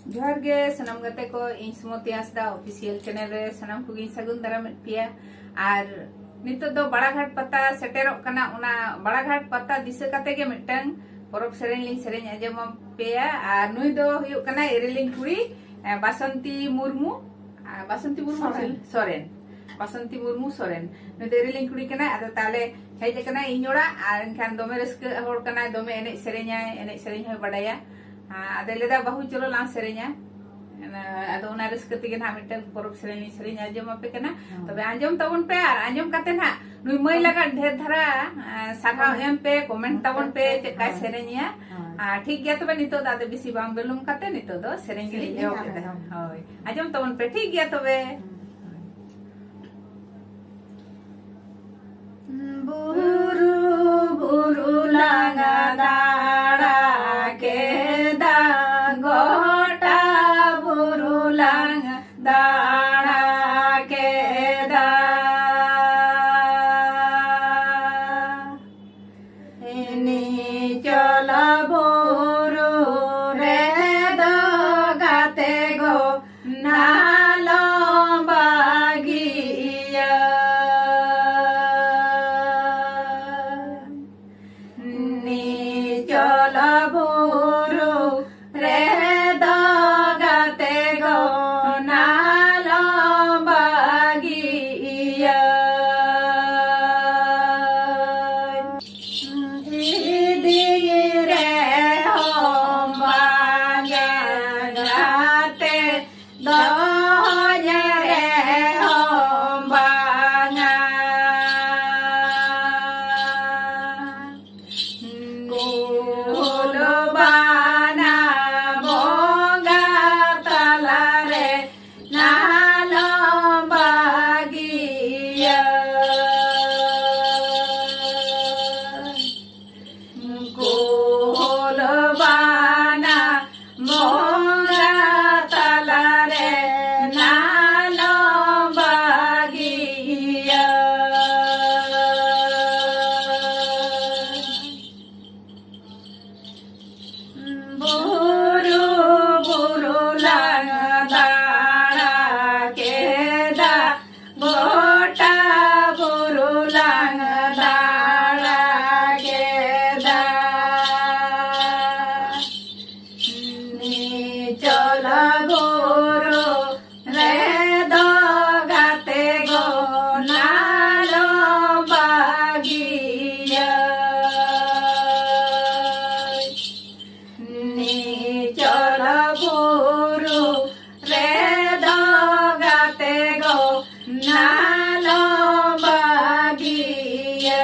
जोहार गे सनम गते को इन सुमति हांसदा ऑफिशियल चैनल रे सनम को गिन सगुन दाराम पिया और नितो दो बड़ाघाट पता सेटेरोक कना उना बड़ाघाट पता दिशा कते गे मिटंग परब सेरेन लिंग सेरेन आजम पेया और नुई दो हुयु कना एरेलिंग कुड़ी बासंती मुर्मू सोरेन बासंती मुर्मू सोरेन नुई दो एरेलिंग कुड़ी कना आदो ताले हेज कना इñoड़ा और एनखान दोमे रस्क होड़ कना दोमे एने सेरेन है बड़ाया आदे लेदा बहु चलो लांग सेरेन्या आदो उना रस्क तेगे ना मिटन परब सेरेन सेरेन आजम पे कना तबे आजम तबन पे और आजम काते ना नुई मई लगा ढेर धरा सागा एम पे कमेंट तबन पे चेका सेरेन्या ठीक गया तबे नितो दादे बिसी बांग बेलुम काते नितो दो सेरेन गिली एव केदा होय आजम तबन पे ठीक गया तबे बुरु बुरु लांगा दाड़ा केदा गोटा बुरु लांगा दाड़ा केदा इनी चला बुरु रे दो गाते गो नालो बागिया चला बुरु रे दो गाते गो नालो बागिया दीदी रे हम बागे गाते दो रे हम बागा बाना बोंगा तला रे नालो बागिया बाना बोंगा तला रे नालो बागिया बुरु बुरु लांगा दाड़ा केदा गोटा बुरु लांगा दाड़ा केदा चला बुरु रे दो गाते गो नालो बागिया चला बुरु रे दो गाते गो नालो बागिया